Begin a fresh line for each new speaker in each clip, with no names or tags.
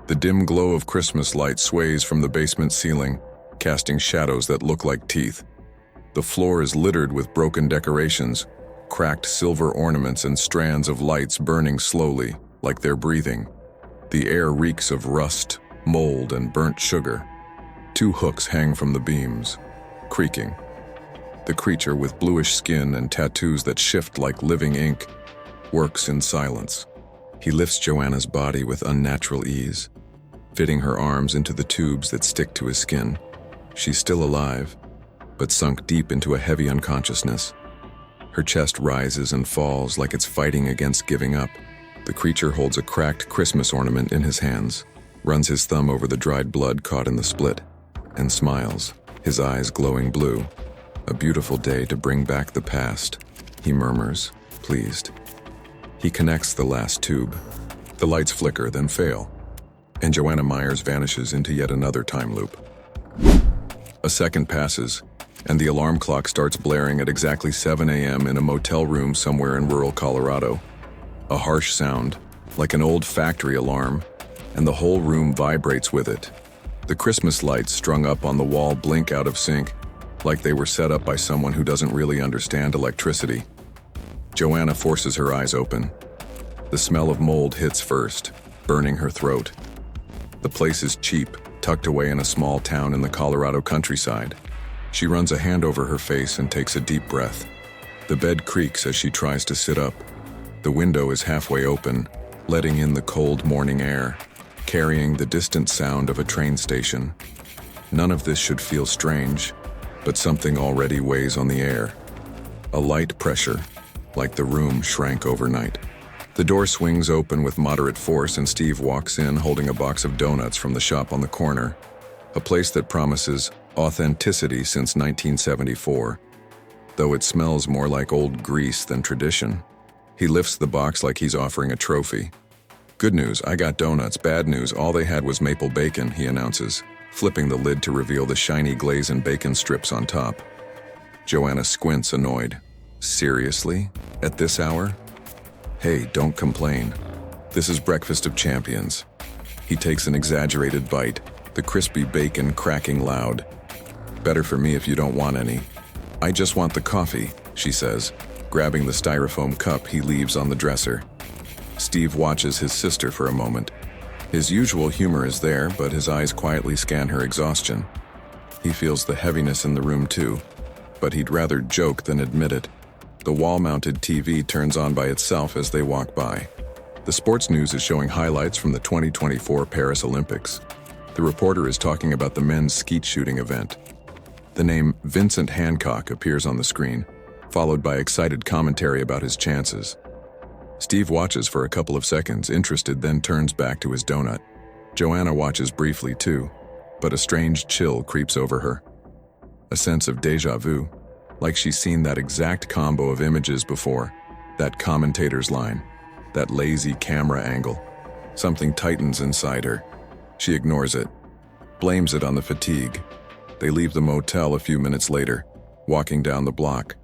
The dim glow of Christmas light sways from the basement ceiling, casting shadows that look like teeth. The floor is littered with broken decorations, cracked silver ornaments and strands of lights burning slowly, like they're breathing. The air reeks of rust, mold, and burnt sugar. 2 hooks hang from the beams, creaking. The creature with bluish skin and tattoos that shift like living ink works in silence. He lifts Joanna's body with unnatural ease, fitting her arms into the tubes that stick to his skin. She's still alive, but sunk deep into a heavy unconsciousness. Her chest rises and falls like it's fighting against giving up. The creature holds a cracked Christmas ornament in his hands, runs his thumb over the dried blood caught in the split, and smiles, his eyes glowing blue. A beautiful day to bring back the past, he murmurs, pleased. He connects the last tube. The lights flicker, then fail, and Joanna Myers vanishes into yet another time loop. A second passes, and the alarm clock starts blaring at exactly 7 a.m. in a motel room somewhere in rural Colorado. A harsh sound, like an old factory alarm, and the whole room vibrates with it. The Christmas lights strung up on the wall blink out of sync, like they were set up by someone who doesn't really understand electricity. Joanna forces her eyes open. The smell of mold hits first, burning her throat. The place is cheap, tucked away in a small town in the Colorado countryside. She runs a hand over her face and takes a deep breath. The bed creaks as she tries to sit up. The window is halfway open, letting in the cold morning air, carrying the distant sound of a train station. None of this should feel strange, but something already weighs on the air. A light pressure, like the room shrank overnight. The door swings open with moderate force and Steve walks in holding a box of donuts from the shop on the corner, a place that promises authenticity since 1974, though it smells more like old grease than tradition. He lifts the box like he's offering a trophy. Good news, I got donuts. Bad news, all they had was maple bacon, he announces, flipping the lid to reveal the shiny glaze and bacon strips on top. Joanna squints, annoyed. Seriously? At this hour? Hey, don't complain. This is Breakfast of Champions. He takes an exaggerated bite, the crispy bacon cracking loud. Better for me if you don't want any. I just want the coffee, she says, grabbing the styrofoam cup he leaves on the dresser. Steve watches his sister for a moment. His usual humor is there, but his eyes quietly scan her exhaustion. He feels the heaviness in the room too, but he'd rather joke than admit it. The wall-mounted TV turns on by itself as they walk by. The sports news is showing highlights from the 2024 Paris Olympics. The reporter is talking about the men's skeet shooting event. The name Vincent Hancock appears on the screen, followed by excited commentary about his chances. Steve watches for a couple of seconds, interested, then turns back to his donut. Joanna watches briefly too, but a strange chill creeps over her. A sense of déjà vu, like she's seen that exact combo of images before, that commentator's line, that lazy camera angle. Something tightens inside her. She ignores it, blames it on the fatigue. They leave the motel a few minutes later, walking down the block.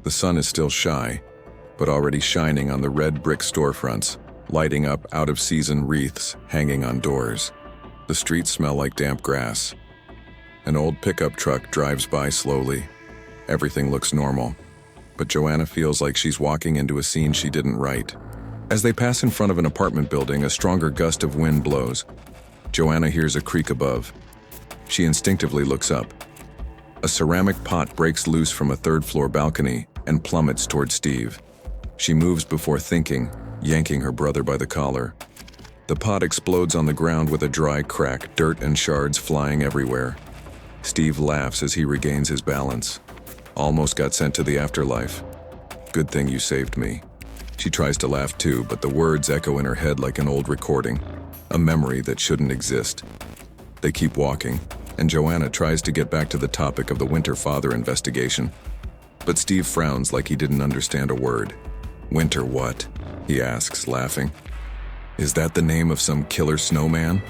The sun is still shy, but already shining on the red brick storefronts, lighting up out-of-season wreaths hanging on doors. The streets smell like damp grass. An old pickup truck drives by slowly. Everything looks normal, but Joanna feels like she's walking into a scene she didn't write. As they pass in front of an apartment building, a stronger gust of wind blows. Joanna hears a creak above. She instinctively looks up. A ceramic pot breaks loose from a third-floor balcony and plummets toward Steve. She moves before thinking, yanking her brother by the collar. The pot explodes on the ground with a dry crack, dirt and shards flying everywhere. Steve laughs as he regains his balance. Almost got sent to the afterlife. Good thing you saved me. She tries to laugh too, but the words echo in her head like an old recording, a memory that shouldn't exist. They keep walking, and Joanna tries to get back to the topic of the Winter father investigation. But Steve frowns like he didn't understand a word. Winter what? He asks, laughing. Is that the name of some killer snowman?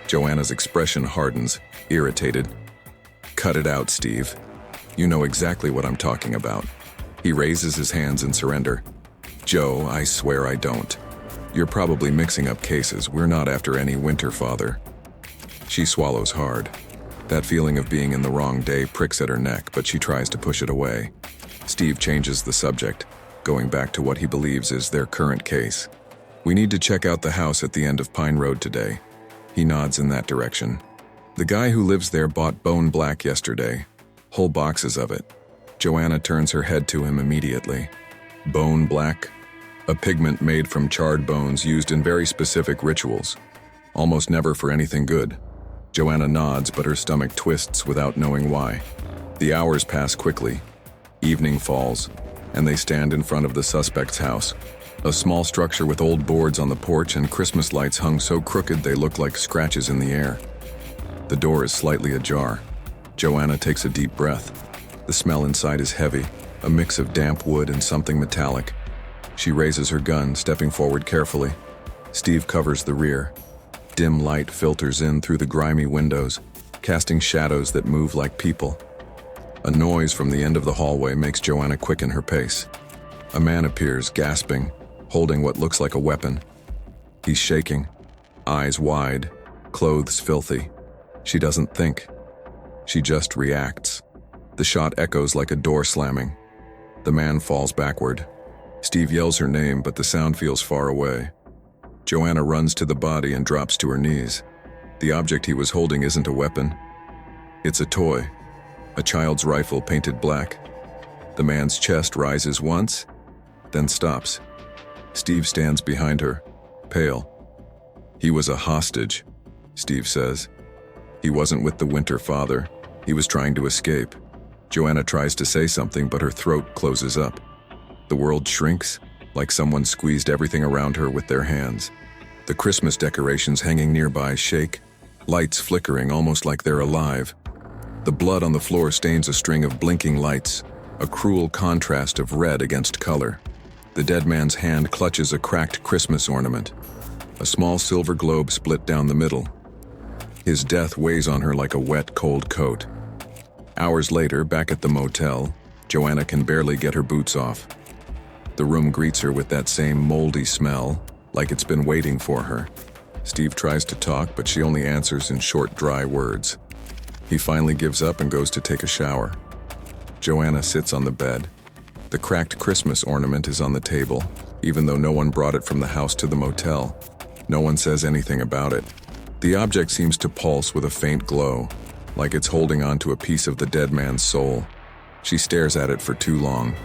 Joanna's expression hardens, irritated. Cut it out, Steve. You know exactly what I'm talking about. He raises his hands in surrender. Joe, I swear I don't. You're probably mixing up cases. We're not after any Winter Father. She swallows hard. That feeling of being in the wrong day pricks at her neck, but she tries to push it away. Steve changes the subject, going back to what he believes is their current case. We need to check out the house at the end of Pine Road today. He nods in that direction. The guy who lives there bought Bone Black yesterday. Whole boxes of it. Joanna turns her head to him immediately. Bone Black? A pigment made from charred bones used in very specific rituals. Almost never for anything good. Joanna nods, but her stomach twists without knowing why. The hours pass quickly. Evening falls, and they stand in front of the suspect's house. A small structure with old boards on the porch and Christmas lights hung so crooked they look like scratches in the air. The door is slightly ajar. Joanna takes a deep breath. The smell inside is heavy, a mix of damp wood and something metallic. She raises her gun, stepping forward carefully. Steve covers the rear. Dim light filters in through the grimy windows, casting shadows that move like people. A noise from the end of the hallway makes Joanna quicken her pace. A man appears, gasping, holding what looks like a weapon. He's shaking, eyes wide, clothes filthy. She doesn't think. She just reacts. The shot echoes like a door slamming. The man falls backward. Steve yells her name, but the sound feels far away. Joanna runs to the body and drops to her knees. The object he was holding isn't a weapon. It's a toy. A child's rifle painted black. The man's chest rises once, then stops. Steve stands behind her, pale. He was a hostage, Steve says. He wasn't with the Winter Father. He was trying to escape. Joanna tries to say something, but her throat closes up. The world shrinks, like someone squeezed everything around her with their hands. The Christmas decorations hanging nearby shake, lights flickering almost like they're alive. The blood on the floor stains a string of blinking lights, a cruel contrast of red against color. The dead man's hand clutches a cracked Christmas ornament, a small silver globe split down the middle. His death weighs on her like a wet, cold coat. Hours later, back at the motel, Joanna can barely get her boots off. The room greets her with that same moldy smell, like it's been waiting for her. Steve tries to talk, but she only answers in short, dry words. He finally gives up and goes to take a shower. Joanna sits on the bed. The cracked Christmas ornament is on the table, even though no one brought it from the house to the motel. No one says anything about it. The object seems to pulse with a faint glow, like it's holding on to a piece of the dead man's soul. She stares at it for too long.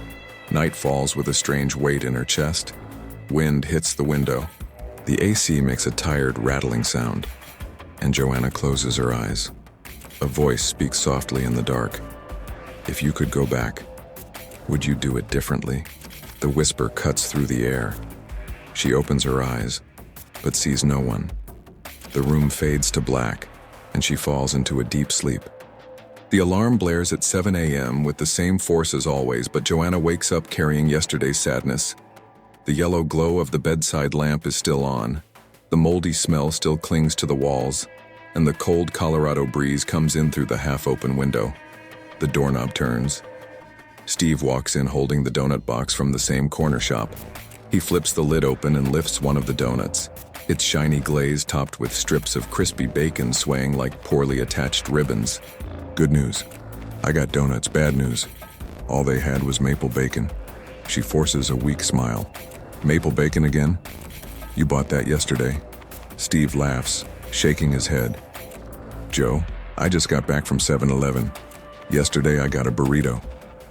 Night falls with a strange weight in her chest. Wind hits the window. The AC makes a tired, rattling sound, and Joanna closes her eyes. A voice speaks softly in the dark. If you could go back, would you do it differently? The whisper cuts through the air. She opens her eyes, but sees no one. The room fades to black, and she falls into a deep sleep. The alarm blares at 7 a.m. with the same force as always, but Joanna wakes up carrying yesterday's sadness. The yellow glow of the bedside lamp is still on. The moldy smell still clings to the walls, and the cold Colorado breeze comes in through the half-open window. The doorknob turns. Steve walks in holding the donut box from the same corner shop. He flips the lid open and lifts one of the donuts. Its shiny glaze topped with strips of crispy bacon swaying like poorly attached ribbons. Good news. I got donuts. Bad news. All they had was maple bacon. She forces a weak smile. Maple bacon again? You bought that yesterday. Steve laughs, shaking his head. Joe, I just got back from 7-Eleven. Yesterday I got a burrito.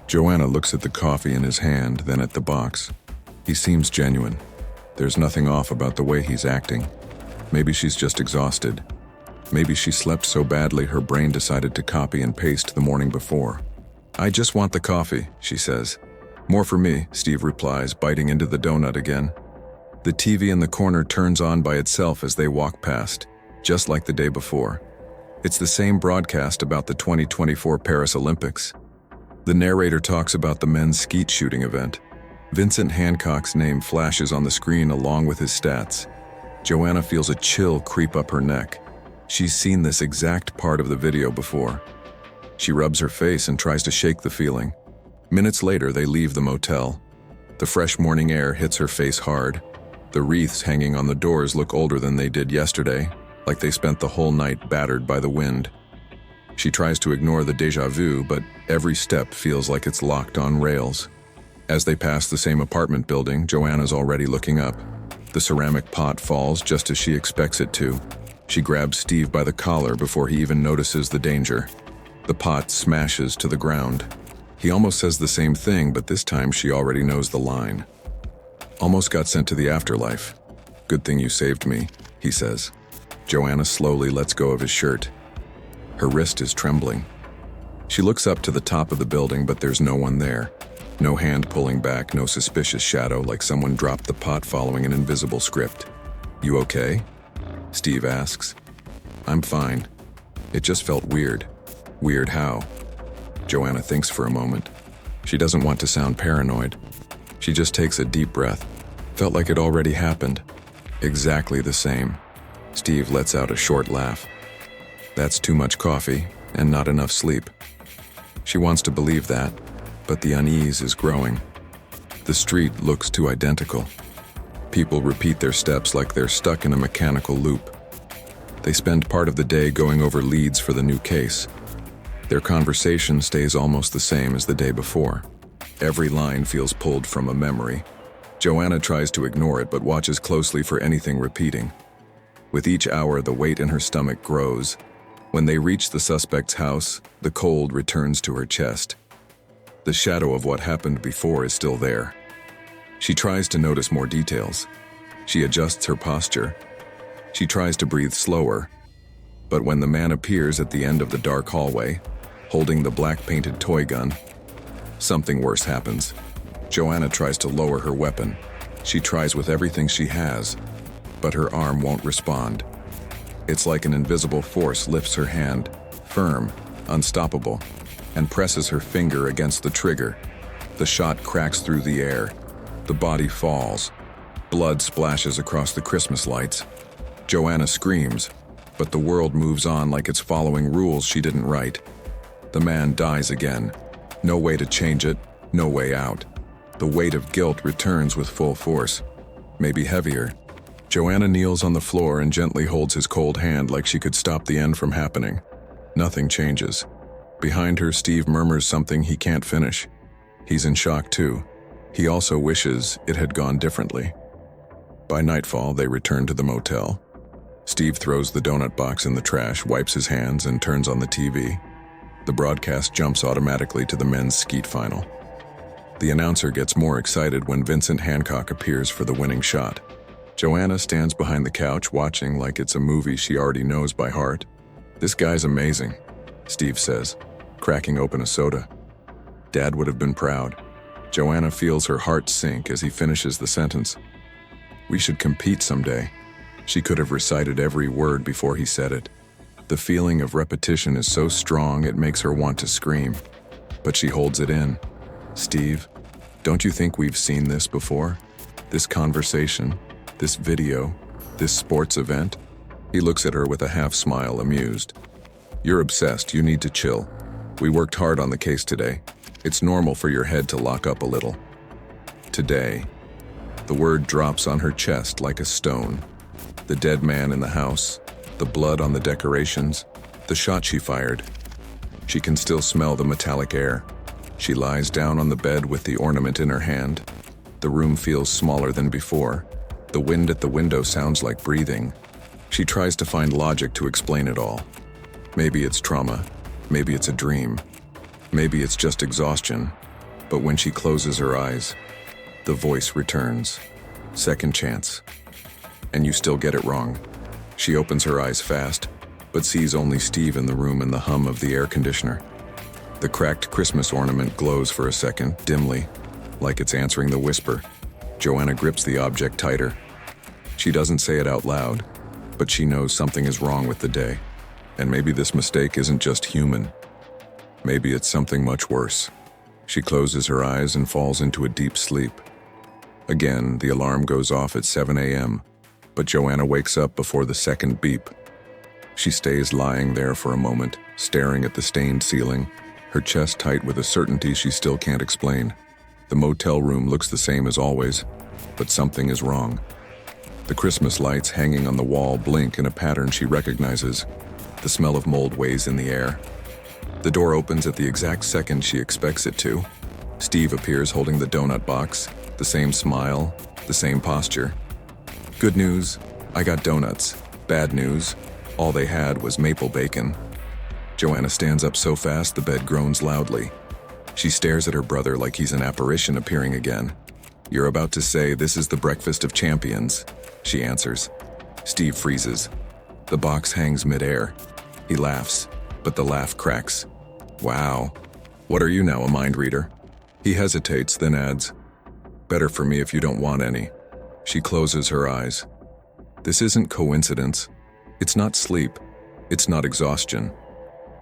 Joanna looks at the coffee in his hand, then at the box. He seems genuine. There's nothing off about the way he's acting. Maybe she's just exhausted. Maybe she slept so badly her brain decided to copy and paste the morning before. I just want the coffee, she says. More for me, Steve replies, biting into the donut again. The TV in the corner turns on by itself as they walk past, just like the day before. It's the same broadcast about the 2024 Paris Olympics. The narrator talks about the men's skeet shooting event. Vincent Hancock's name flashes on the screen along with his stats. Joanna feels a chill creep up her neck. She's seen this exact part of the video before. She rubs her face and tries to shake the feeling. Minutes later, they leave the motel. The fresh morning air hits her face hard. The wreaths hanging on the doors look older than they did yesterday, like they spent the whole night battered by the wind. She tries to ignore the déjà vu, but every step feels like it's locked on rails. As they pass the same apartment building, Joanna's already looking up. The ceramic pot falls just as she expects it to. She grabs Steve by the collar before he even notices the danger. The pot smashes to the ground. He almost says the same thing, but this time she already knows the line. "Almost got sent to the afterlife. Good thing you saved me," he says. Joanna slowly lets go of his shirt. Her wrist is trembling. She looks up to the top of the building, but there's no one there. No hand pulling back, no suspicious shadow like someone dropped the pot following an invisible script. "You okay?" Steve asks. "I'm fine. It just felt weird." "Weird how?" Joanna thinks for a moment. She doesn't want to sound paranoid. She just takes a deep breath. Felt like it already happened. Exactly the same. Steve lets out a short laugh. That's too much coffee and not enough sleep. She wants to believe that, but the unease is growing. The street looks too identical. People repeat their steps like they're stuck in a mechanical loop. They spend part of the day going over leads for the new case. Their conversation stays almost the same as the day before. Every line feels pulled from a memory. Joanna tries to ignore it but watches closely for anything repeating. With each hour, the weight in her stomach grows. When they reach the suspect's house, the cold returns to her chest. The shadow of what happened before is still there. She tries to notice more details. She adjusts her posture. She tries to breathe slower. But when the man appears at the end of the dark hallway, holding the black-painted toy gun, something worse happens. Joanna tries to lower her weapon. She tries with everything she has, but her arm won't respond. It's like an invisible force lifts her hand, firm, unstoppable, and presses her finger against the trigger. The shot cracks through the air. The body falls. Blood splashes across the Christmas lights. Joanna screams, but the world moves on like it's following rules she didn't write. The man dies again. No way to change it, no way out. The weight of guilt returns with full force, maybe heavier. Joanna kneels on the floor and gently holds his cold hand like she could stop the end from happening. Nothing changes. Behind her, Steve murmurs something he can't finish. He's in shock too. He also wishes it had gone differently. By nightfall, they return to the motel. Steve throws the donut box in the trash, wipes his hands, and turns on the TV. The broadcast jumps automatically to the men's skeet final. The announcer gets more excited when Vincent Hancock appears for the winning shot. Joanna stands behind the couch watching like it's a movie she already knows by heart. "This guy's amazing," Steve says, cracking open a soda. Dad would have been proud. Joanna feels her heart sink as he finishes the sentence. "We should compete someday." She could have recited every word before he said it. The feeling of repetition is so strong it makes her want to scream. But she holds it in. "Steve, don't you think we've seen this before? This conversation, this video, this sports event?" He looks at her with a half smile, amused. "You're obsessed, you need to chill. We worked hard on the case today. It's normal for your head to lock up a little." Today. The word drops on her chest like a stone. The dead man in the house, the blood on the decorations, the shot she fired. She can still smell the metallic air. She lies down on the bed with the ornament in her hand. The room feels smaller than before. The wind at the window sounds like breathing. She tries to find logic to explain it all. Maybe it's trauma. Maybe it's a dream. Maybe it's just exhaustion. But when she closes her eyes, the voice returns. "Second chance. And you still get it wrong." She opens her eyes fast, but sees only Steve in the room and the hum of the air conditioner. The cracked Christmas ornament glows for a second, dimly, like it's answering the whisper. Joanna grips the object tighter. She doesn't say it out loud, but she knows something is wrong with the day. And maybe this mistake isn't just human. Maybe it's something much worse. She closes her eyes and falls into a deep sleep. Again, the alarm goes off at 7 a.m., but Joanna wakes up before the second beep. She stays lying there for a moment, staring at the stained ceiling, her chest tight with a certainty she still can't explain. The motel room looks the same as always, but something is wrong. The Christmas lights hanging on the wall blink in a pattern she recognizes. The smell of mold weighs in the air. The door opens at the exact second she expects it to. Steve appears holding the donut box, the same smile, the same posture. Good news, I got donuts. Bad news, all they had was maple bacon. Joanna stands up so fast the bed groans loudly. She stares at her brother like he's an apparition appearing again. You're about to say this is the breakfast of champions, she answers. Steve freezes. The box hangs midair. He laughs, but the laugh cracks. Wow. What are you now, a mind reader? He hesitates, then adds, better for me if you don't want any. She closes her eyes. This isn't coincidence. It's not sleep. It's not exhaustion.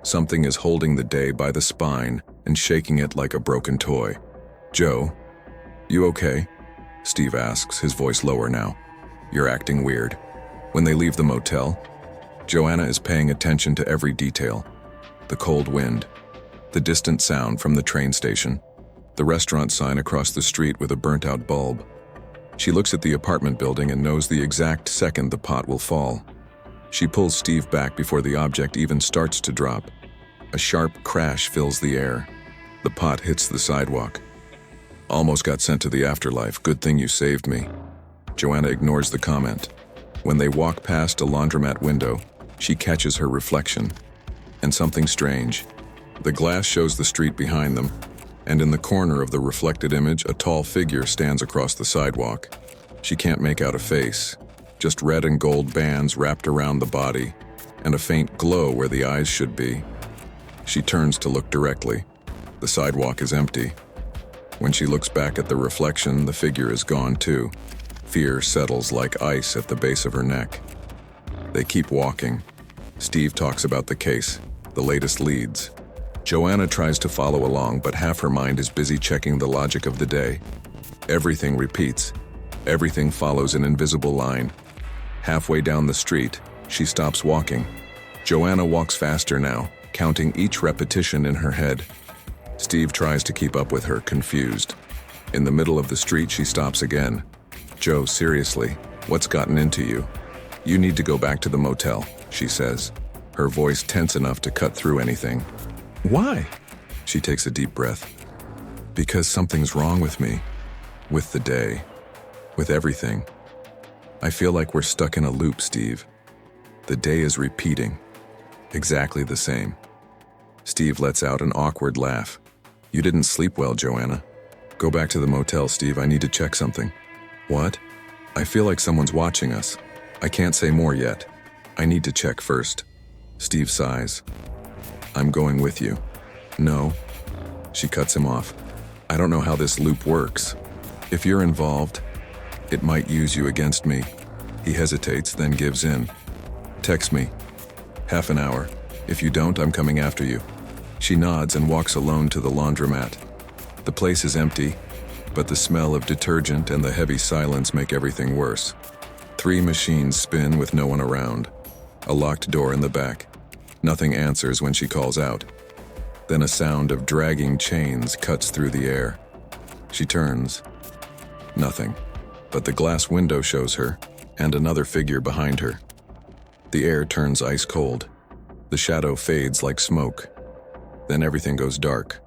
Something is holding the day by the spine and shaking it like a broken toy. Joe, you okay? Steve asks, his voice lower now. You're acting weird. When they leave the motel, Joanna is paying attention to every detail. The cold wind, the distant sound from the train station, the restaurant sign across the street with a burnt-out bulb. She looks at the apartment building and knows the exact second the pot will fall. She pulls Steve back before the object even starts to drop. A sharp crash fills the air. The pot hits the sidewalk. Almost got sent to the afterlife. Good thing you saved me. Joanna ignores the comment. When they walk past a laundromat window, she catches her reflection. And something strange. The glass shows the street behind them, and in the corner of the reflected image, a tall figure stands across the sidewalk. She can't make out a face, just red and gold bands wrapped around the body, and a faint glow where the eyes should be. She turns to look directly. The sidewalk is empty. When she looks back at the reflection, the figure is gone too. Fear settles like ice at the base of her neck. They keep walking. Steve talks about the case, the latest leads. Joanna tries to follow along, but half her mind is busy checking the logic of the day. Everything repeats. Everything follows an invisible line. Halfway down the street, she stops walking. Joanna walks faster now, counting each repetition in her head. Steve tries to keep up with her, confused. In the middle of the street, she stops again. Joe, seriously, what's gotten into you? You need to go back to the motel, she says, her voice tense enough to cut through anything. Why? She takes a deep breath. Because something's wrong with me. With the day. With everything. I feel like we're stuck in a loop, Steve. The day is repeating. Exactly the same. Steve lets out an awkward laugh. You didn't sleep well, Joanna. Go back to the motel, Steve. I need to check something. What? I feel like someone's watching us. I can't say more yet. I need to check first. Steve sighs. I'm going with you. No. She cuts him off. I don't know how this loop works. If you're involved, it might use you against me. He hesitates, then gives in. Text me. Half an hour. If you don't, I'm coming after you. She nods and walks alone to the laundromat. The place is empty, but the smell of detergent and the heavy silence make everything worse. 3 machines spin with no one around. A locked door in the back. Nothing answers when she calls out. Then a sound of dragging chains cuts through the air. She turns. Nothing. But the glass window shows her, and another figure behind her. The air turns ice cold. The shadow fades like smoke. Then everything goes dark.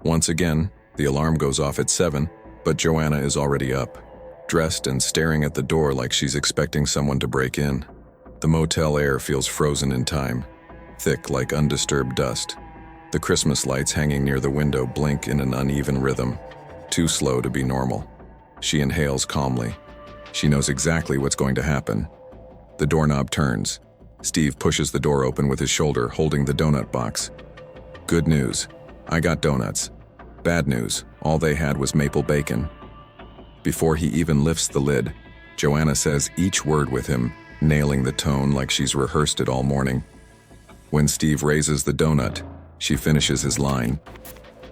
Once again, the alarm goes off at 7, but Joanna is already up, dressed and staring at the door like she's expecting someone to break in. The motel air feels frozen in time, thick like undisturbed dust. The Christmas lights hanging near the window blink in an uneven rhythm, too slow to be normal. She inhales calmly. She knows exactly what's going to happen. The doorknob turns. Steve pushes the door open with his shoulder, holding the donut box. Good news. I got donuts. Bad news. All they had was maple bacon. Before he even lifts the lid, Joanna says each word with him, nailing the tone like she's rehearsed it all morning. When Steve raises the donut, she finishes his line.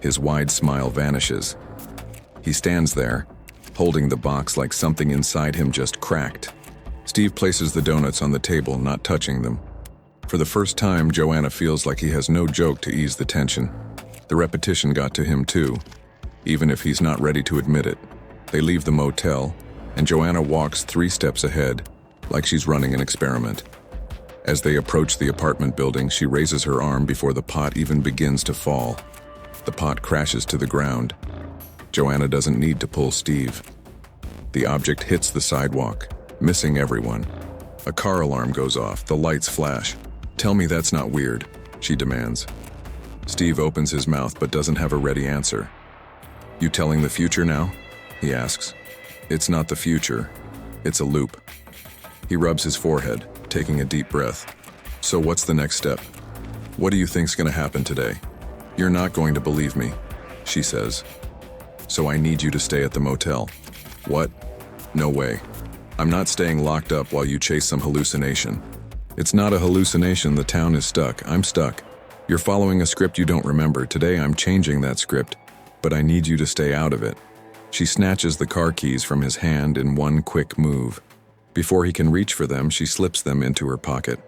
His wide smile vanishes. He stands there, holding the box like something inside him just cracked. Steve places the donuts on the table, not touching them. For the first time, Joanna feels like he has no joke to ease the tension. The repetition got to him too, even if he's not ready to admit it. They leave the motel, and Joanna walks 3 steps ahead, like she's running an experiment. As they approach the apartment building, she raises her arm before the pot even begins to fall. The pot crashes to the ground. Joanna doesn't need to pull Steve. The object hits the sidewalk, missing everyone. A car alarm goes off, the lights flash. "Tell me that's not weird," she demands. Steve opens his mouth but doesn't have a ready answer. "You telling the future now?" he asks. "It's not the future. It's a loop." He rubs his forehead, taking a deep breath. "So what's the next step? What do you think's gonna happen today?" "You're not going to believe me," she says. "So I need you to stay at the motel." "What? No way. I'm not staying locked up while you chase some hallucination." "It's not a hallucination, the town is stuck. I'm stuck. You're following a script you don't remember. Today I'm changing that script, but I need you to stay out of it." She snatches the car keys from his hand in one quick move. Before he can reach for them, she slips them into her pocket.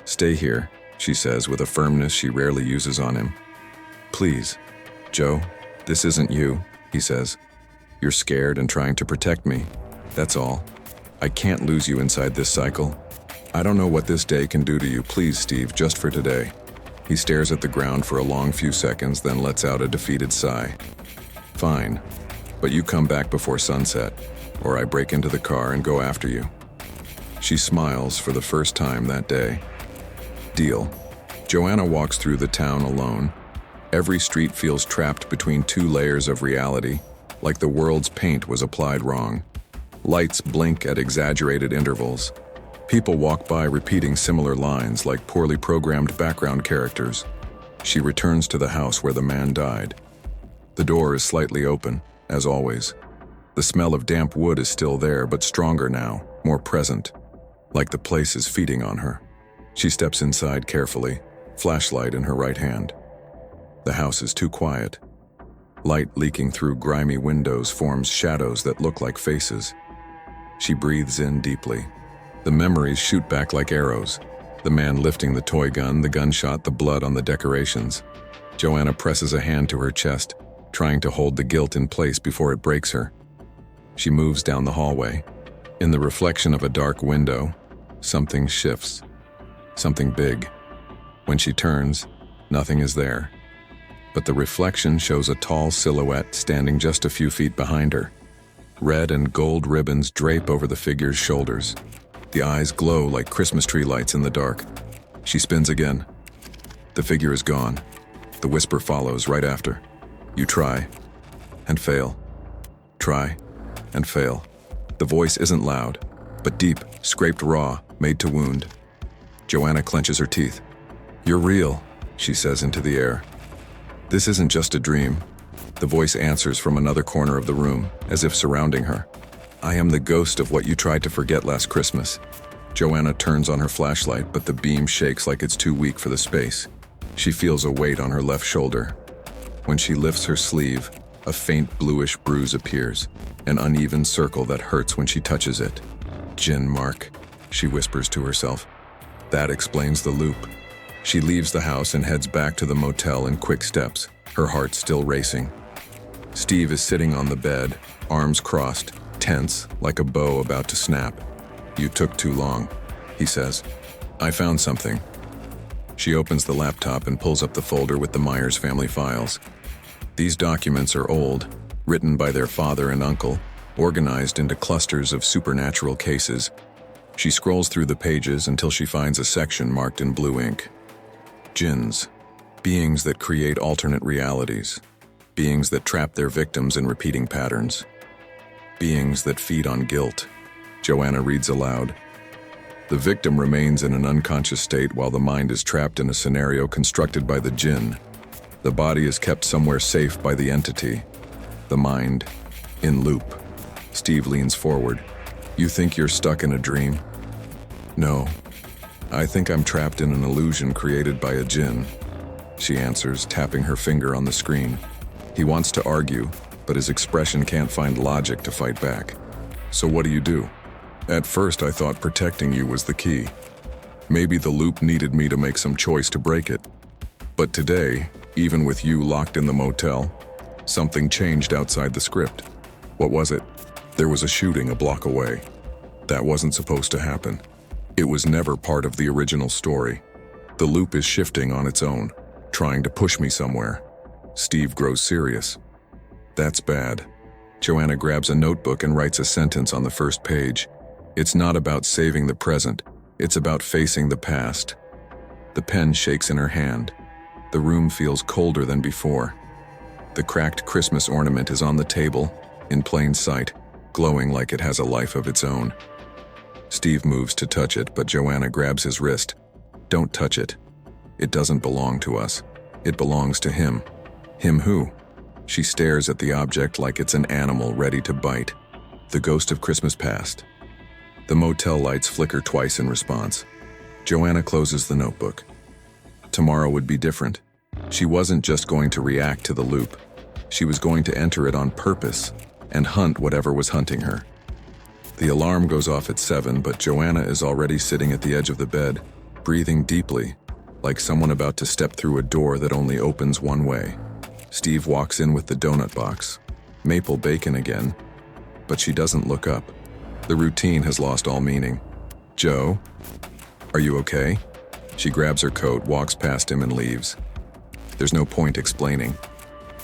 "Stay here," she says with a firmness she rarely uses on him. "Please, Joe, this isn't you," he says. "You're scared and trying to protect me. That's all. I can't lose you inside this cycle. I don't know what this day can do to you. Please, Steve, just for today." He stares at the ground for a long few seconds, then lets out a defeated sigh. "Fine, but you come back before sunset, or I break into the car and go after you." She smiles for the first time that day. Deal. Joanna walks through the town alone. Every street feels trapped between 2 layers of reality, like the world's paint was applied wrong. Lights blink at exaggerated intervals. People walk by repeating similar lines like poorly programmed background characters. She returns to the house where the man died. The door is slightly open, as always. The smell of damp wood is still there, but stronger now, more present, like the place is feeding on her. She steps inside carefully, flashlight in her right hand. The house is too quiet. Light leaking through grimy windows forms shadows that look like faces. She breathes in deeply. The memories shoot back like arrows. The man lifting the toy gun, the gunshot, the blood on the decorations. Joanna presses a hand to her chest, trying to hold the guilt in place before it breaks her. She moves down the hallway. In the reflection of a dark window, something shifts. Something big. When she turns, nothing is there. But the reflection shows a tall silhouette standing just a few feet behind her. Red and gold ribbons drape over the figure's shoulders. The eyes glow like Christmas tree lights in the dark. She spins again. The figure is gone. The whisper follows right after. "You try, and fail. Try, and fail." The voice isn't loud, but deep, scraped raw, made to wound. Joanna clenches her teeth. "You're real," she says into the air. "This isn't just a dream." The voice answers from another corner of the room, as if surrounding her. "I am the ghost of what you tried to forget last Christmas." Joanna turns on her flashlight, but the beam shakes like it's too weak for the space. She feels a weight on her left shoulder. When she lifts her sleeve, a faint bluish bruise appears, an uneven circle that hurts when she touches it. "Jinn mark," she whispers to herself. That explains the loop. She leaves the house and heads back to the motel in quick steps, her heart still racing. Steve is sitting on the bed, arms crossed, tense, like a bow about to snap. "You took too long," he says. "I found something." She opens the laptop and pulls up the folder with the Myers family files. These documents are old, written by their father and uncle, organized into clusters of supernatural cases. She scrolls through the pages until she finds a section marked in blue ink. Jinns, beings that create alternate realities, beings that trap their victims in repeating patterns, beings that feed on guilt. Joanna reads aloud. The victim remains in an unconscious state while the mind is trapped in a scenario constructed by the jinn. The body is kept somewhere safe by the entity. The mind, in loop. Steve leans forward. "You think you're stuck in a dream?" "No. I think I'm trapped in an illusion created by a jinn," she answers, tapping her finger on the screen. He wants to argue, but his expression can't find logic to fight back. "So what do you do?" "At first I thought protecting you was the key. Maybe the loop needed me to make some choice to break it. But today, even with you locked in the motel, something changed outside the script." "What was it?" There was a shooting a block away. That wasn't supposed to happen. It was never part of the original story. The loop is shifting on its own, trying to push me somewhere. Steve grows serious. That's bad. Joanna grabs a notebook and writes a sentence on the first page. It's not about saving the present, it's about facing the past. The pen shakes in her hand. The room feels colder than before. The cracked Christmas ornament is on the table, in plain sight, glowing like it has a life of its own. Steve moves to touch it, but Joanna grabs his wrist. Don't touch it. It doesn't belong to us. It belongs to him. Him who? She stares at the object like it's an animal ready to bite. The ghost of Christmas past. The motel lights flicker twice in response. Joanna closes the notebook. Tomorrow would be different. She wasn't just going to react to the loop. She was going to enter it on purpose and hunt whatever was hunting her. The alarm goes off at 7, but Joanna is already sitting at the edge of the bed, breathing deeply, like someone about to step through a door that only opens one way. Steve walks in with the donut box. Maple bacon again. But she doesn't look up. The routine has lost all meaning. Joe? Are you okay? She grabs her coat, walks past him, and leaves. There's no point explaining.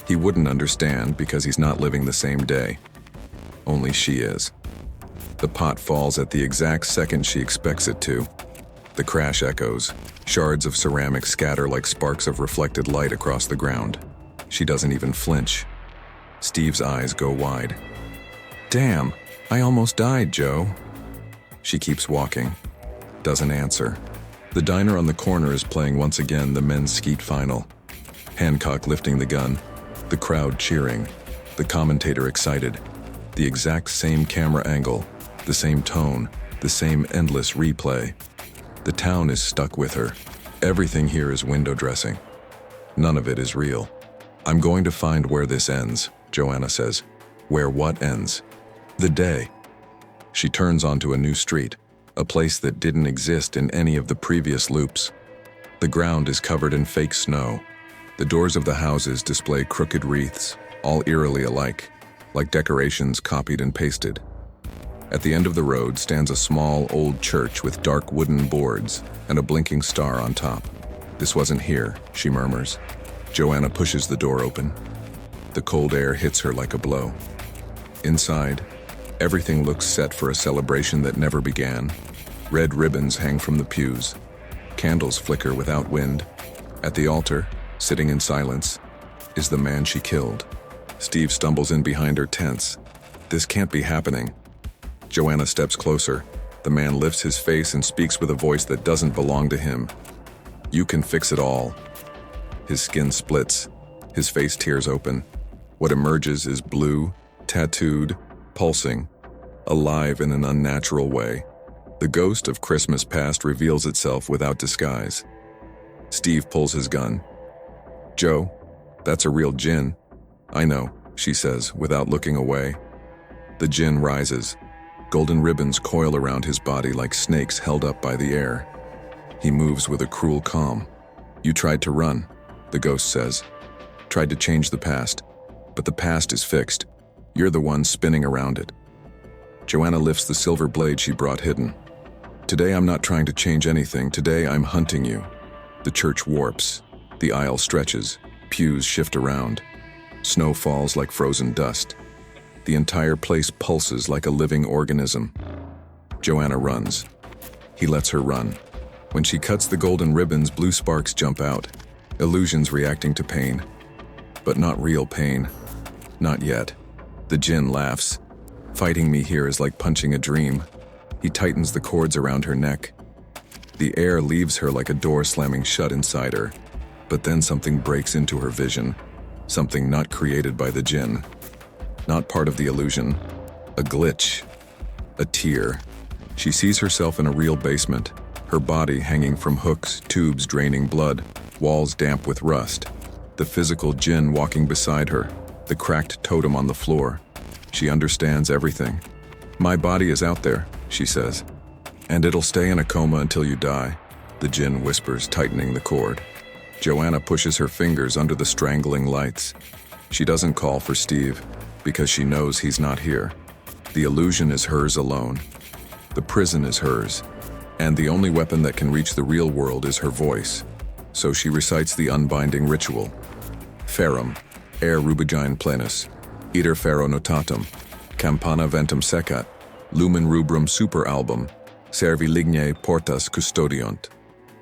He wouldn't understand because he's not living the same day. Only she is. The pot falls at the exact second she expects it to. The crash echoes. Shards of ceramic scatter like sparks of reflected light across the ground. She doesn't even flinch. Steve's eyes go wide. Damn, I almost died, Joe. She keeps walking. Doesn't answer. The diner on the corner is playing once again the men's skeet final. Hancock lifting the gun. The crowd cheering. The commentator excited. The exact same camera angle. The same tone. The same endless replay. The town is stuck with her. Everything here is window dressing. None of it is real. I'm going to find where this ends, Joanna says. Where what ends? The day. She turns onto a new street, a place that didn't exist in any of the previous loops. The ground is covered in fake snow. The doors of the houses display crooked wreaths, all eerily alike, like decorations copied and pasted. At the end of the road stands a small, old church with dark wooden boards and a blinking star on top. This wasn't here, she murmurs. Joanna pushes the door open. The cold air hits her like a blow. Inside, everything looks set for a celebration that never began. Red ribbons hang from the pews. Candles flicker without wind. At the altar, sitting in silence, is the man she killed. Steve stumbles in behind her, tense. This can't be happening. Joanna steps closer. The man lifts his face and speaks with a voice that doesn't belong to him. You can fix it all. His skin splits. His face tears open. What emerges is blue, tattooed, pulsing, alive in an unnatural way. The ghost of Christmas past reveals itself without disguise. Steve pulls his gun. Joe, that's a real djinn. I know, she says, without looking away. The djinn rises. Golden ribbons coil around his body like snakes held up by the air. He moves with a cruel calm. You tried to run, the ghost says. Tried to change the past, but the past is fixed. You're the one spinning around it. Joanna lifts the silver blade she brought hidden. Today I'm not trying to change anything. Today I'm hunting you. The church warps. The aisle stretches. Pews shift around. Snow falls like frozen dust. The entire place pulses like a living organism. Joanna runs. He lets her run. When she cuts the golden ribbons, blue sparks jump out. Illusions reacting to pain. But not real pain. Not yet. The djinn laughs. Fighting me here is like punching a dream. He tightens the cords around her neck. The air leaves her like a door slamming shut inside her. But then something breaks into her vision. Something not created by the djinn. Not part of the illusion. A glitch. A tear. She sees herself in a real basement. Her body hanging from hooks, tubes draining blood, walls damp with rust. The physical djinn walking beside her. The cracked totem on the floor. She understands everything. My body is out there, she says. And it'll stay in a coma until you die, the djinn whispers, tightening the cord. Joanna pushes her fingers under the strangling lights. She doesn't call for Steve, because she knows he's not here. The illusion is hers alone. The prison is hers. And the only weapon that can reach the real world is her voice. So she recites the unbinding ritual. Ferrum, aer rubigine plenus, iter ferro notatum, campana ventum secat, lumen rubrum super album, servi lignei portas custodiunt.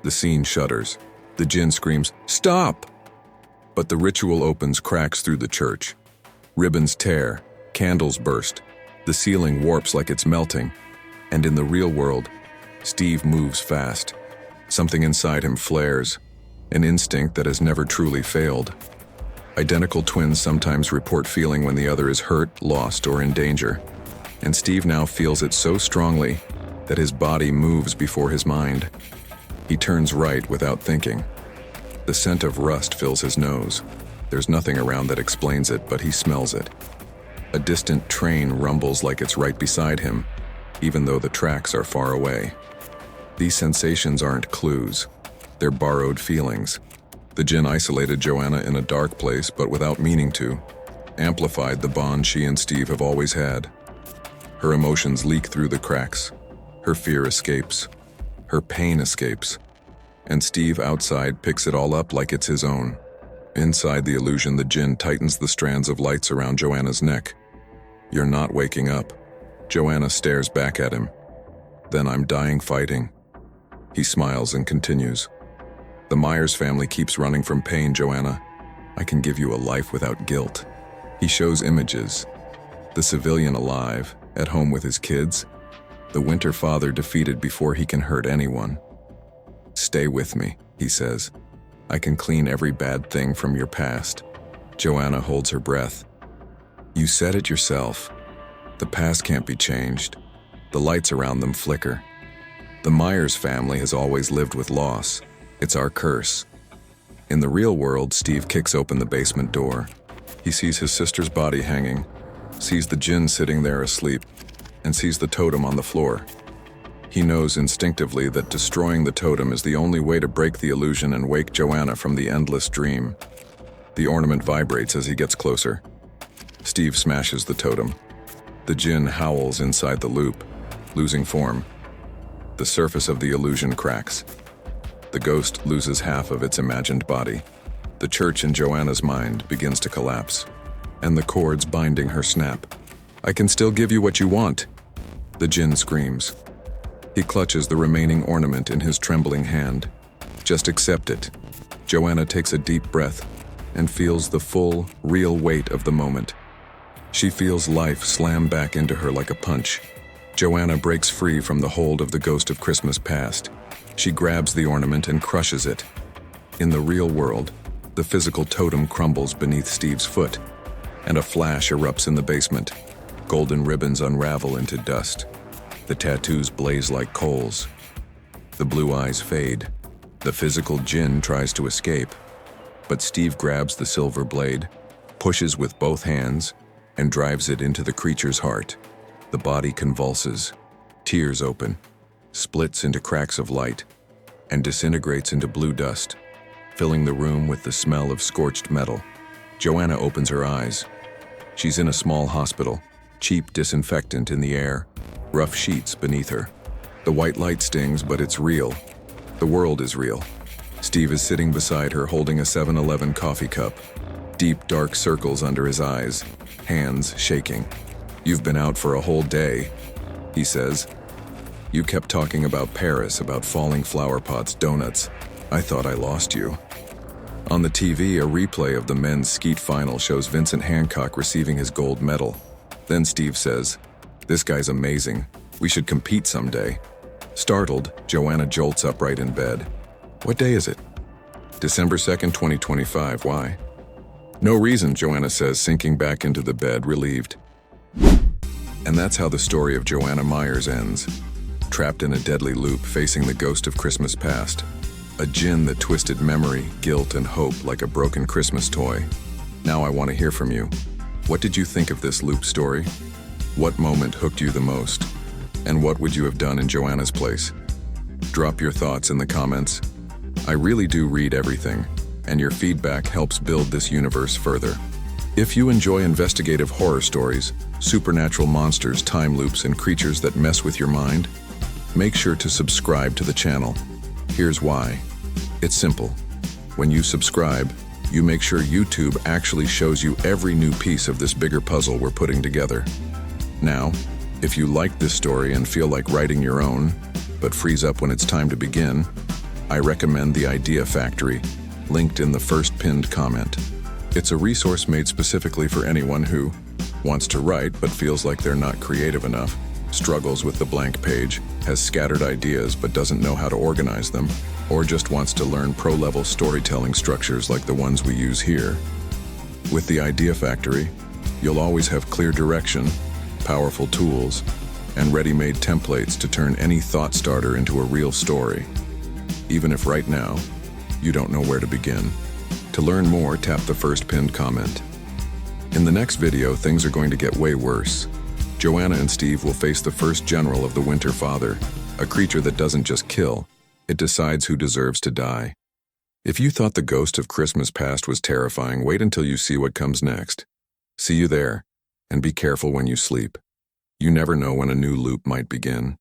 The scene shudders. The djinn screams, "Stop!" But the ritual opens cracks through the church. Ribbons tear, candles burst, the ceiling warps like it's melting, and in the real world, Steve moves fast. Something inside him flares, an instinct that has never truly failed. Identical twins sometimes report feeling when the other is hurt, lost, or in danger, and Steve now feels it so strongly that his body moves before his mind. He turns right without thinking. The scent of rust fills his nose. There's nothing around that explains it, but he smells it. A distant train rumbles like it's right beside him, even though the tracks are far away. These sensations aren't clues. They're borrowed feelings. The djinn isolated Joanna in a dark place, but without meaning to, amplified the bond she and Steve have always had. Her emotions leak through the cracks. Her fear escapes. Her pain escapes. And Steve outside picks it all up like it's his own. Inside the illusion, the djinn tightens the strands of lights around Joanna's neck. "You're not waking up." Joanna stares back at him. "Then I'm dying fighting." He smiles and continues. "The Myers family keeps running from pain, Joanna. I can give you a life without guilt." He shows images. The civilian alive, at home with his kids. The winter father defeated before he can hurt anyone. "Stay with me," he says. "I can clean every bad thing from your past." Joanna holds her breath. "You said it yourself. The past can't be changed." The lights around them flicker. The Myers family has always lived with loss. It's our curse. In the real world, Steve kicks open the basement door. He sees his sister's body hanging, sees the djinn sitting there asleep, and sees the totem on the floor. He knows instinctively that destroying the totem is the only way to break the illusion and wake Joanna from the endless dream. The ornament vibrates as he gets closer. Steve smashes the totem. The djinn howls inside the loop, losing form. The surface of the illusion cracks. The ghost loses half of its imagined body. The church in Joanna's mind begins to collapse, and the cords binding her snap. "I can still give you what you want," the djinn screams. He clutches the remaining ornament in his trembling hand. "Just accept it." Joanna takes a deep breath and feels the full, real weight of the moment. She feels life slam back into her like a punch. Joanna breaks free from the hold of the ghost of Christmas past. She grabs the ornament and crushes it. In the real world, the physical totem crumbles beneath Steve's foot, and a flash erupts in the basement. Golden ribbons unravel into dust. The tattoos blaze like coals. The blue eyes fade. The physical djinn tries to escape, but Steve grabs the silver blade, pushes with both hands, and drives it into the creature's heart. The body convulses, tears open, splits into cracks of light, and disintegrates into blue dust, filling the room with the smell of scorched metal. Joanna opens her eyes. She's in a small hospital, cheap disinfectant in the air, rough sheets beneath her. The white light stings, but it's real. The world is real. Steve is sitting beside her holding a 7-Eleven coffee cup, deep dark circles under his eyes, hands shaking. "You've been out for a whole day," he says. "You kept talking about Paris, about falling flower pots, donuts. I thought I lost you." On the TV, a replay of the men's skeet final shows Vincent Hancock receiving his gold medal. Then Steve says, "This guy's amazing. We should compete someday." Startled, Joanna jolts upright in bed. "What day is it?" "December 2nd, 2025. Why?" "No reason," Joanna says, sinking back into the bed, relieved. And that's how the story of Joanna Myers ends. Trapped in a deadly loop, facing the ghost of Christmas past. A djinn that twisted memory, guilt, and hope like a broken Christmas toy. Now I want to hear from you. What did you think of this loop story? What moment hooked you the most? And what would you have done in Joanna's place? Drop your thoughts in the comments. I really do read everything, and your feedback helps build this universe further. If you enjoy investigative horror stories, supernatural monsters, time loops, and creatures that mess with your mind, make sure to subscribe to the channel. Here's why. It's simple. When you subscribe, you make sure YouTube actually shows you every new piece of this bigger puzzle we're putting together. Now, if you like this story and feel like writing your own, but freeze up when it's time to begin, I recommend the Idea Factory, linked in the first pinned comment. It's a resource made specifically for anyone who wants to write but feels like they're not creative enough, struggles with the blank page, has scattered ideas but doesn't know how to organize them, or just wants to learn pro-level storytelling structures like the ones we use here. With the Idea Factory, you'll always have clear direction, powerful tools, and ready-made templates to turn any thought starter into a real story, even if right now you don't know where to begin. To learn more, tap the first pinned comment. In the next video, things are going to get way worse. Joanna and Steve will face the first general of the Winter Father, a creature that doesn't just kill, it decides who deserves to die. If you thought the ghost of Christmas past was terrifying, wait until you see what comes next. See you there, and be careful when you sleep. You never know when a new loop might begin.